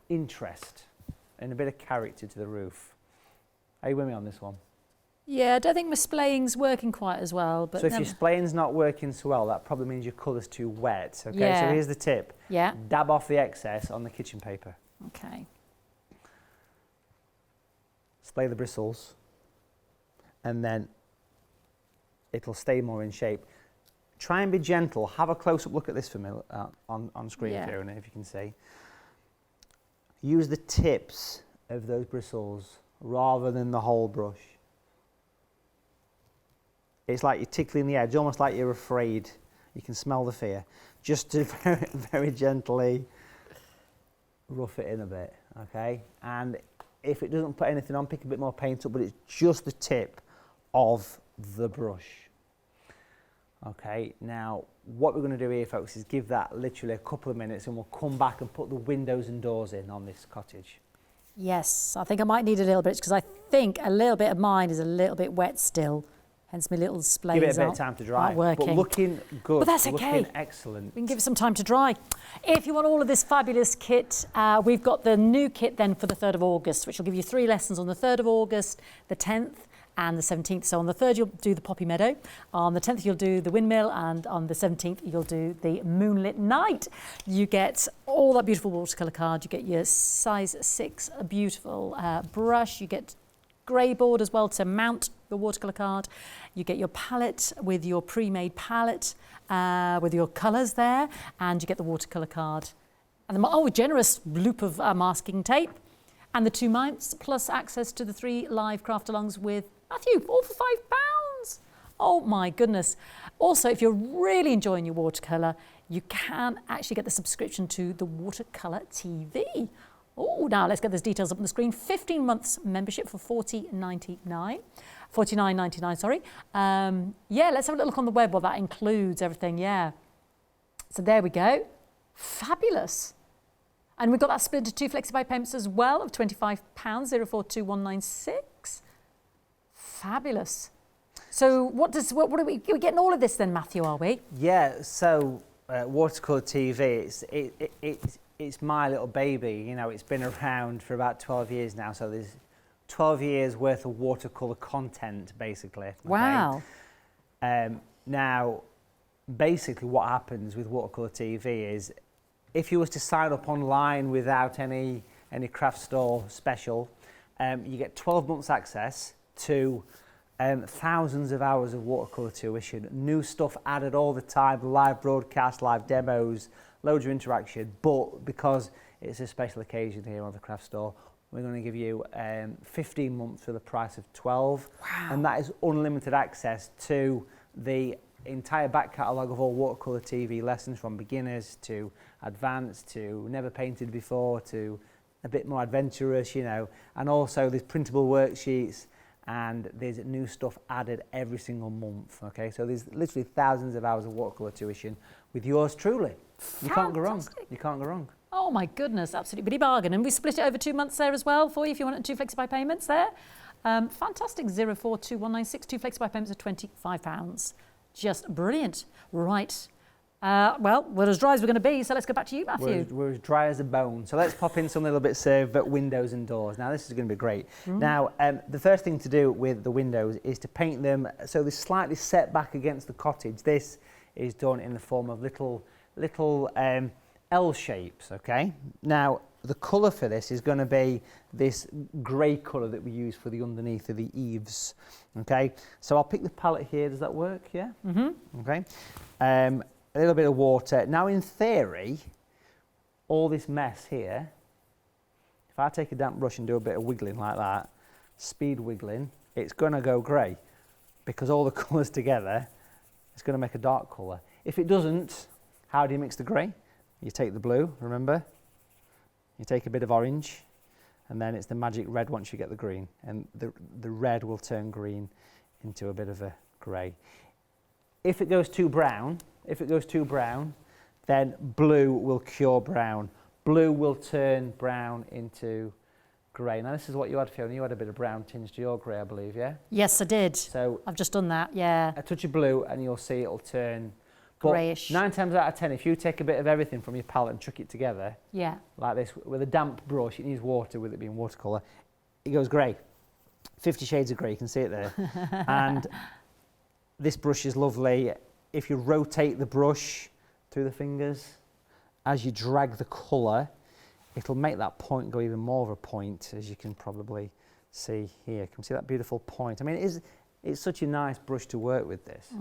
interest and a bit of character to the roof. Are you with me on this one? Yeah, I don't think my splaying's working quite as well. But so if your splaying's not working so well, that probably means your colour's too wet. Okay, so here's the tip. Yeah. Dab off the excess on the kitchen paper. Okay. Splay the bristles, and then it'll stay more in shape. Try and be gentle. Have a close-up look at this for me on screen, Fiona, if you can see. Use the tips of those bristles rather than the whole brush. It's like you're tickling the edge, almost like you're afraid. You can smell the fear. Just to very, very gently rough it in a bit, okay? And if it doesn't put anything on, pick a bit more paint up, but it's just the tip of the brush. Okay, now what we're going to do here, folks, is give that literally a couple of minutes and we'll come back and put the windows and doors in on this cottage. Yes, I think I might need a little bit because I think a little bit of mine is a little bit wet still. Hence my little splays. Give it a bit of time to dry. Working. But looking good. But that's okay. Looking excellent. We can give it some time to dry. If you want all of this fabulous kit, we've got the new kit then for the 3rd of August, which will give you 3 lessons on the 3rd of August, the 10th and the 17th. So on the 3rd, you'll do the Poppy Meadow. On the 10th, you'll do the Windmill. And on the 17th, you'll do the Moonlit Night. You get all that beautiful watercolour card. You get your size 6 beautiful brush. You get grey board as well to mount the watercolour card. You get your palette with your pre-made palette with your colours there, and you get the watercolour card. And the generous loop of masking tape, and the 2 mounts, plus access to the 3 live craft-alongs with Matthew, all for £5. Oh my goodness. Also, if you're really enjoying your watercolour, you can actually get the subscription to the Watercolour TV. Oh, now let's get those details up on the screen. 15 months membership for $49.99, sorry. Yeah, let's have a little look on the web what that includes, everything, yeah. So there we go. Fabulous. And we've got that split into 2 flexi-buy payments as well of £25, 042196. Fabulous. So what are we getting all of this then, Matthew, are we? Yeah, so Watercolour TV, it's my little baby. You know, it's been around for about 12 years now, so there's 12 years worth of watercolour content, basically. Okay? Wow. Now, basically what happens with Watercolour TV is if you was to sign up online without any craft store special, you get 12 months access to thousands of hours of watercolour tuition, new stuff added all the time, live broadcasts, live demos, loads of interaction. But because it's a special occasion here on the craft store, we're going to give you 15 months for the price of 12. Wow. And that is unlimited access to the entire back catalogue of all Watercolour TV lessons, from beginners to advanced to never painted before to a bit more adventurous, you know. And also there's printable worksheets, and there's new stuff added every single month, okay? So there's literally thousands of hours of watercolour tuition with yours truly. You can't go wrong. You can't go wrong. Oh my goodness, absolutely bitty bargain. And we split it over 2 months there as well for you if you want 2 flexi-buy payments there. Fantastic, 042196, 2 flexi-buy payments of £25. Just brilliant. Right. Well, we're as dry as we're going to be, so let's go back to you, Matthew. We're as dry as a bone. So let's pop in some little bits of windows and doors. Now, this is going to be great. Now, the first thing to do with the windows is to paint them so they're slightly set back against the cottage. This is done in the form of little L shapes, okay? Now, the colour for this is going to be this grey colour that we use for the underneath of the eaves, okay? So I'll pick the palette here. Does that work? Yeah? Mm-hmm. Okay. A little bit of water. Now, in theory, all this mess here, if I take a damp brush and do a bit of wiggling like that, speed wiggling, it's going to go grey because all the colours together, it's going to make a dark colour. If it doesn't, how do you mix the grey? You take the blue, remember? You take a bit of orange, and then it's the magic red once you get the green, and the red will turn green into a bit of a grey. If it goes too brown, then blue will cure brown. Blue will turn brown into grey. Now, this is what you had, Fiona. You had a bit of brown tinge to your grey, I believe, yeah? Yes, I did. So I've just done that, yeah. A touch of blue, and you'll see it'll turn greyish. 9 times out of 10, if you take a bit of everything from your palette and chuck it together, yeah, like this, with a damp brush, it needs water with it being watercolour, it goes grey. 50 shades of grey, you can see it there. And this brush is lovely. If you rotate the brush through the fingers, as you drag the colour, it'll make that point go even more of a point, as you can probably see here. Can you see that beautiful point? I mean, it's such a nice brush to work with, this.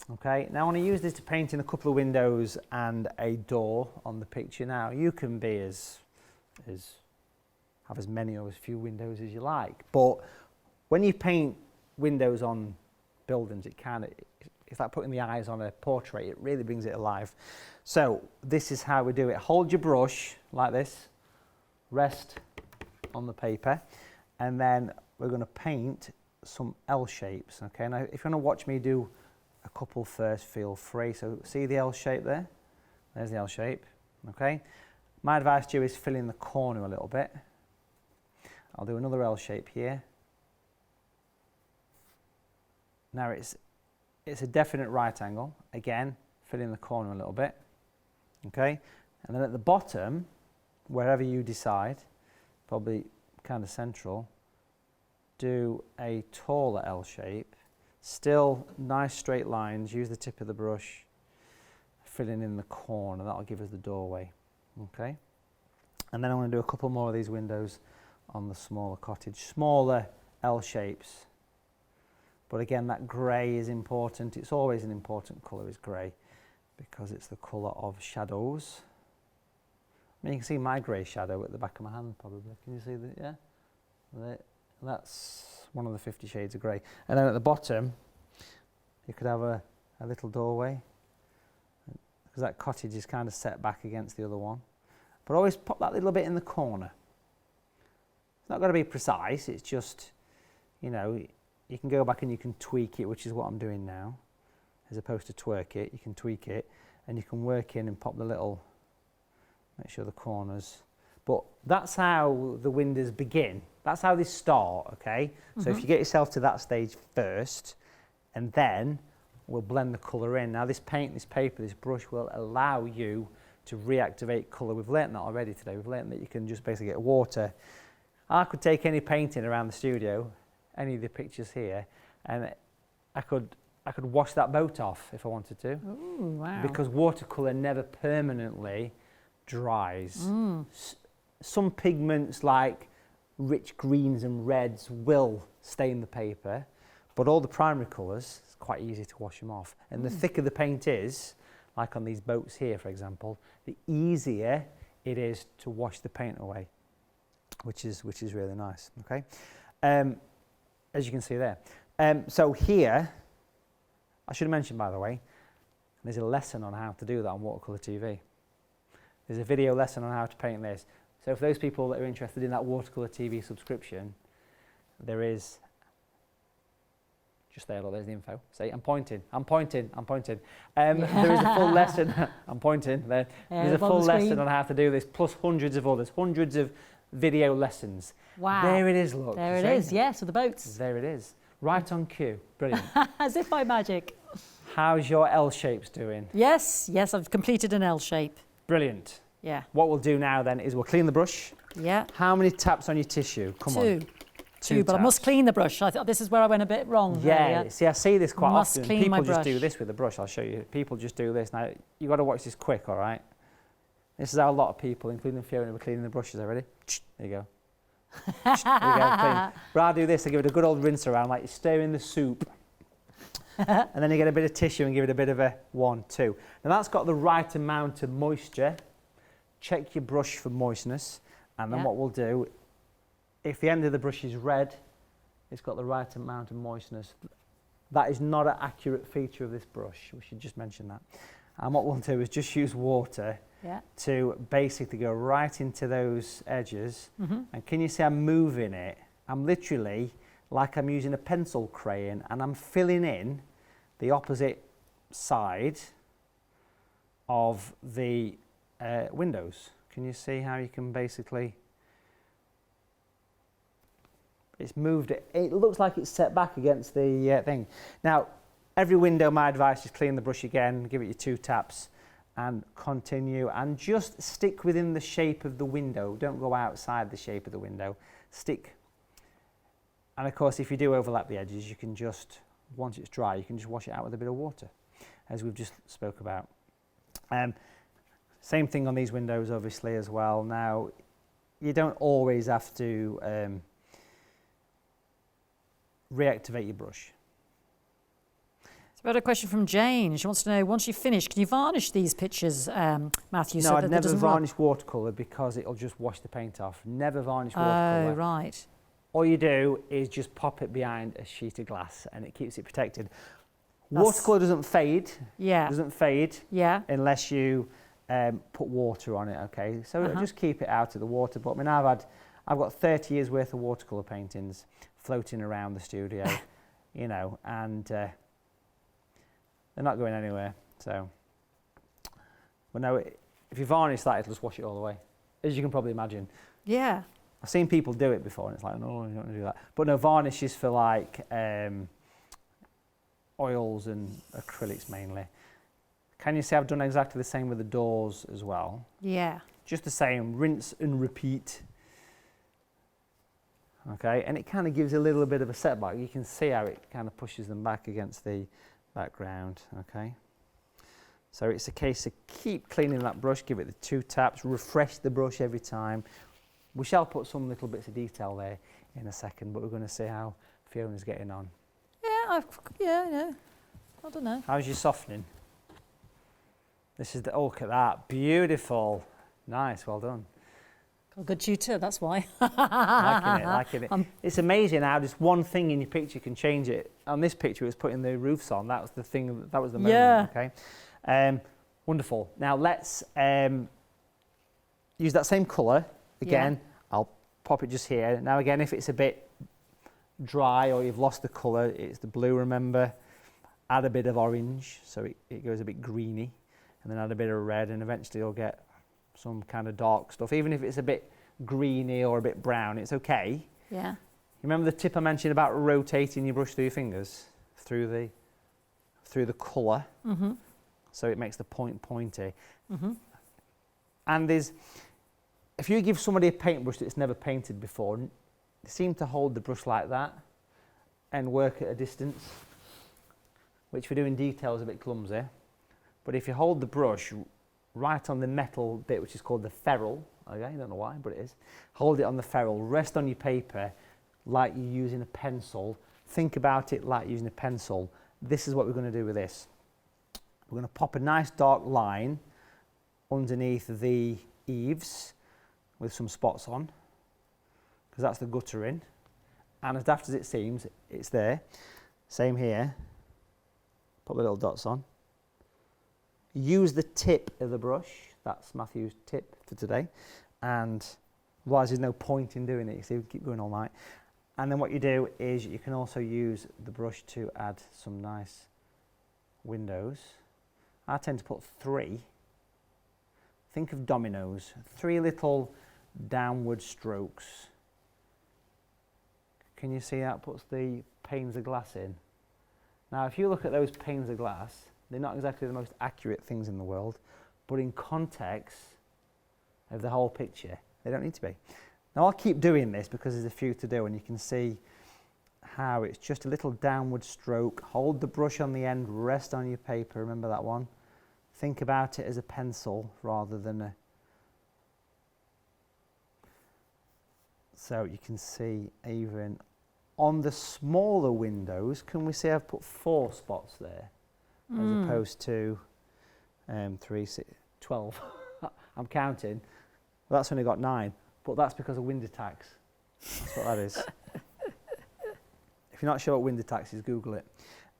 Okay, now I want to use this to paint in a couple of windows and a door on the picture. Now, you can be have as many or as few windows as you like, but when you paint windows on buildings, it's like putting the eyes on a portrait. It really brings it alive. So this is how we do it. Hold your brush like this, rest on the paper, and then we're going to paint some L shapes. Okay, now if you want to watch me do a couple first, feel free. So see the L shape there? There's the L shape. Okay, my advice to you is fill in the corner a little bit. I'll do another L shape here. Now it's a definite right angle. Again, fill in the corner a little bit. Okay, and then at the bottom, wherever you decide, probably kind of central, do a taller L shape, still nice straight lines, use the tip of the brush, filling in the corner, that'll give us the doorway, okay? And then I'm going to do a couple more of these windows on the smaller cottage, smaller L shapes. But again, that grey is important. It's always an important colour, is grey, because it's the colour of shadows. I mean, you can see my grey shadow at the back of my hand, probably. Can you see that? Yeah? That's one of the 50 shades of grey. And then at the bottom, you could have a little doorway, because that cottage is kind of set back against the other one. But always pop that little bit in the corner. It's not got to be precise, it's just, you know, you can go back and you can tweak it, which is what I'm doing now. As opposed to twerk it, you can tweak it, and you can work in and pop the little, make sure the corners. But that's how the windows begin. That's how they start, okay? So if you get yourself to that stage first, and then we'll blend the colour in. Now this paint, this paper, this brush will allow you to reactivate colour. We've learnt that already today. We've learnt that you can just basically get water. I could take any painting around the studio, any of the pictures here, and I could wash that boat off if I wanted to. Ooh, wow. Because watercolour never permanently dries. Some pigments like rich greens and reds will stain the paper, but all the primary colours, it's quite easy to wash them off. And the thicker the paint is, like on these boats here, for example, the easier it is to wash the paint away, which is really nice, okay? As you can see there. So here, I should have mentioned, by the way, there's a lesson on how to do that on Watercolour TV. There's a video lesson on how to paint this. So for those people that are interested in that Watercolour TV subscription, there is, just there, look, there's the info. See, I'm pointing. There is a full lesson, I'm pointing there. There's a full lesson on how to do this, plus hundreds of others, hundreds of video lessons. Wow. There it is, look. There it is, yes, with the boats. There it is. Right on cue. Brilliant. As if by magic. How's your L shapes doing? Yes, I've completed an L shape. Brilliant. Yeah. What we'll do now then is we'll clean the brush. Yeah. How many taps on your tissue? Come on. Two, but I must clean the brush. I thought this is where I went a bit wrong. Yeah, see, I see this quite Must often. clean People my just do brush. this with the brush. I'll show you. People just do this. Now, you've got to watch this quick, all right? This is how a lot of people, including Fiona, were cleaning the brushes. Are you ready? There you go. There you go, clean. But I'll do this. I give it a good old rinse around, like you're stirring the soup. And then you get a bit of tissue and give it a bit of a 1, 2. Now that's got the right amount of moisture. Check your brush for moistness. And then what we'll do, if the end of the brush is red, it's got the right amount of moistness. That is not an accurate feature of this brush. We should just mention that. And what we'll do is just use water to basically go right into those edges. And can you see I'm moving it? I'm literally, like I'm using a pencil crayon, and I'm filling in the opposite side of the windows. Can you see how you can basically, it's moved it. It looks like it's set back against the thing. Now, every window, my advice is clean the brush again, give it your 2 taps, and continue, and just stick within the shape of the window. Don't go outside the shape of the window. Stick. And of course, if you do overlap the edges, you can just, once it's dry, you can just wash it out with a bit of water, as we've just spoke about. Same thing on these windows, obviously, as well. Now, you don't always have to reactivate your brush. So we had a question from Jane. She wants to know, once you've finished, can you varnish these pictures, Matthew? No, so I'd that never varnish watercolour because it'll just wash the paint off. Never varnish watercolour. Oh, right. All you do is just pop it behind a sheet of glass and it keeps it protected. Watercolour doesn't fade. Yeah. Doesn't fade. Yeah. Unless you put water on it, okay? So just keep it out of the water. But I mean, I've got 30 years worth of watercolour paintings floating around the studio, you know, and they're not going anywhere. So, but no, if you varnish that, it'll just wash it all away, as you can probably imagine. Yeah. I've seen people do it before, and it's like, no, you don't want to do that. But no, varnish is for like oils and acrylics mainly. Can you see I've done exactly the same with the doors as well? Yeah. Just the same, rinse and repeat. Okay, and it kind of gives a little bit of a setback. You can see how it kind of pushes them back against the background, okay? So it's a case of keep cleaning that brush, give it the 2 taps, refresh the brush every time. We shall put some little bits of detail there in a second, but we're going to see how Fiona's getting on. Yeah, I don't know. How's your softening? This is the, oh, look at that, beautiful. Nice, well done. Got a good tutor, that's why. Liking it. It's amazing how just one thing in your picture can change it. On this picture, it was putting the roofs on. That was the thing, that was the moment, okay? Wonderful. Now let's use that same colour. Again, I'll pop it just here. Now again, if it's a bit dry or you've lost the colour, it's the blue, remember. Add a bit of orange, so it goes a bit greeny. And then add a bit of red, and eventually you'll get some kind of dark stuff. Even if it's a bit greeny or a bit brown, it's okay. Yeah. Remember the tip I mentioned about rotating your brush through your fingers? Through the colour. Mm-hmm. So it makes the point pointy. Mm-hmm. And if you give somebody a paintbrush that's never painted before, they seem to hold the brush like that and work at a distance, which for doing detail is a bit clumsy. But if you hold the brush right on the metal bit, which is called the ferrule, okay, I don't know why, but it is. Hold it on the ferrule, rest on your paper like you're using a pencil. Think about it like using a pencil. This is what we're going to do with this. We're going to pop a nice dark line underneath the eaves with some spots on, because that's the guttering. And as daft as it seems, it's there. Same here. Put the little dots on. Use the tip of the brush. That's Matthew's tip for today. And otherwise there's no point in doing it. You see, we keep going all night. And then what you do is you can also use the brush to add some nice windows. I tend to put 3. Think of dominoes. 3 little downward strokes. Can you see that puts the panes of glass in? Now if you look at those panes of glass, they're not exactly the most accurate things in the world, but in context of the whole picture, they don't need to be. Now I'll keep doing this because there's a few to do, and you can see how it's just a little downward stroke. Hold the brush on the end, rest on your paper, remember that one? Think about it as a pencil rather than a... So you can see even on the smaller windows, can we see I've put 4 spots there? As opposed to 3, 6, 12. I'm counting. Well, that's only got 9, but that's because of wind attacks. That's what that is. If you're not sure what wind attacks is, Google it.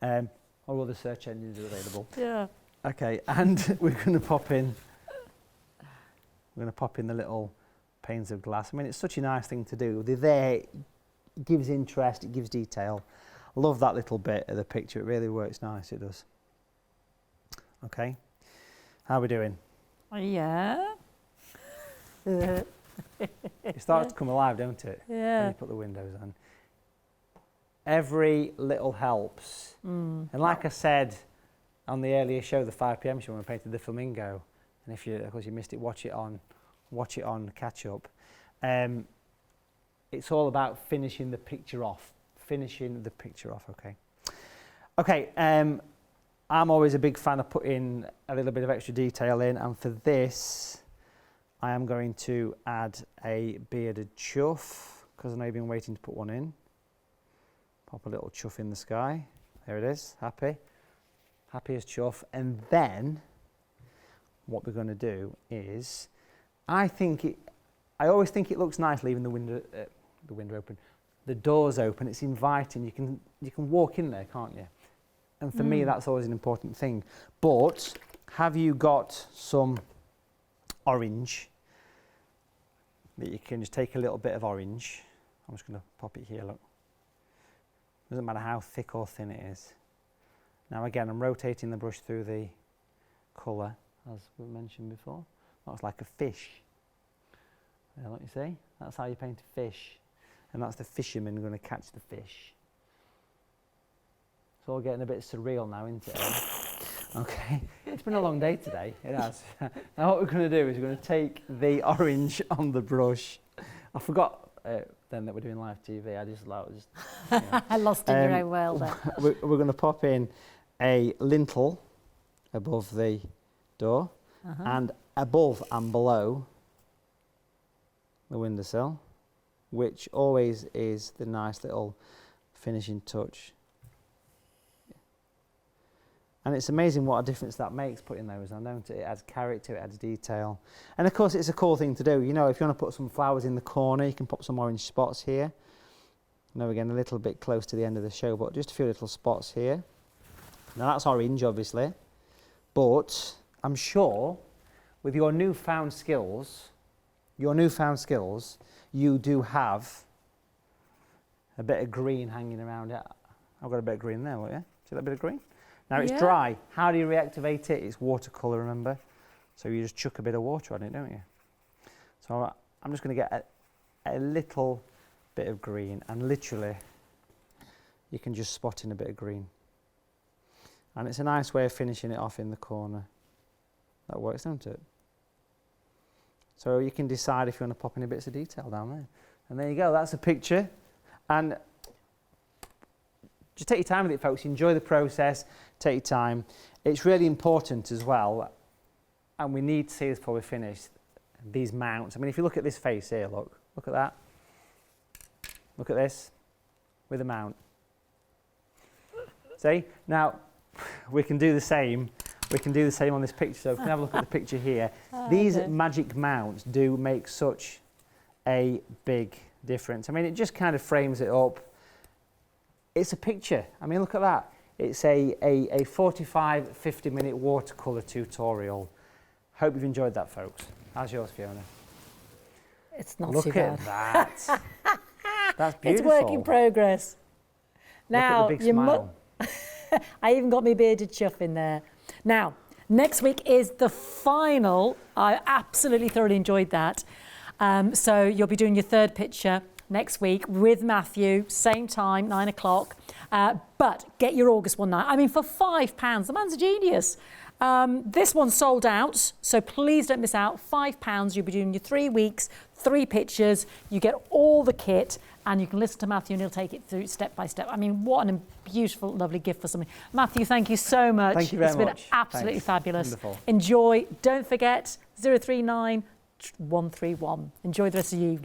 Or other search engines are available. Yeah. Okay, and we're going to pop in. We're going to pop in the little panes of glass. I mean, it's such a nice thing to do. They're there. It gives interest. It gives detail. I love that little bit of the picture. It really works nice. It does. Okay, how are we doing? Yeah. It starts to come alive, don't it? Yeah. When you put the windows on. Every little helps. And like I said on the earlier show, the 5 p.m. show, when I painted the flamingo, and if you, of course, you missed it, watch it on catch up. It's all about finishing the picture off. Okay. Okay. I'm always a big fan of putting a little bit of extra detail in, and for this I am going to add a bearded chuff, because I know you've been waiting to put one in. Pop a little chuff in the sky. There it is, happy as chuff. And then what we're going to do is, I always think it looks nice leaving the window open, the doors open. It's inviting. You can walk in there, can't you? And for me, that's always an important thing. But have you got some orange that you can just take a little bit of orange? I'm just going to pop it here, look. Doesn't matter how thick or thin it is. Now again, I'm rotating the brush through the colour, as we mentioned before. Looks like a fish. There, look, you see? That's how you paint a fish. And that's the fisherman going to catch the fish. It's all getting a bit surreal now, isn't it? Okay, it's been a long day today, it has. Now what we're going to do is we're going to take the orange on the brush. I forgot then that we're doing live TV. I just you know. I lost in your own world there. We're going to pop in a lintel above the door and above and below the windowsill, which always is the nice little finishing touch. And it's amazing what a difference that makes putting those on, don't it? It adds character, it adds detail. And of course it's a cool thing to do. You know, if you want to put some flowers in the corner, you can pop some orange spots here. Now again, a little bit close to the end of the show, but just a few little spots here. Now that's orange, obviously. But I'm sure with your newfound skills, you do have a bit of green hanging around it. I've got a bit of green there, won't you? See that bit of green? Now it's dry. How do you reactivate it? It's watercolour, remember? So you just chuck a bit of water on it, don't you? So I'm just going to get a little bit of green, and literally you can just spot in a bit of green. And it's a nice way of finishing it off in the corner. That works, don't it? So you can decide if you want to pop any bits of detail down there. And there you go, that's a picture. And just take your time with it, folks. Enjoy the process, take your time. It's really important as well, and we need to see this before we finish, these mounts. I mean, if you look at this face here, look at that. Look at this, with a mount. See? Now, we can do the same. We can do the same on this picture. So if we can have a look at the picture here. These magic mounts do make such a big difference. I mean, it just kind of frames it up. It's a picture. I mean, look at that. It's a 45, 50-minute watercolour tutorial. Hope you've enjoyed that, folks. How's yours, Fiona? It's not Look too bad. at that. That's beautiful. It's work in progress. Now, look at the big smile. I even got my bearded chuff in there. Now, next week is the final. I absolutely thoroughly enjoyed that. So you'll be doing your third picture next week with Matthew, same time, 9 o'clock. But get your August one now. I mean, for £5, the man's a genius. This one's sold out, so please don't miss out. £5, you'll be doing your 3 weeks, 3 pictures. You get all the kit, and you can listen to Matthew and he'll take it through step by step. I mean, what a beautiful, lovely gift for something. Matthew, thank you so much. Thank you very much. It's been absolutely Thanks. fabulous. Wonderful. Enjoy. Don't forget, 039 131. Enjoy the rest of your evening.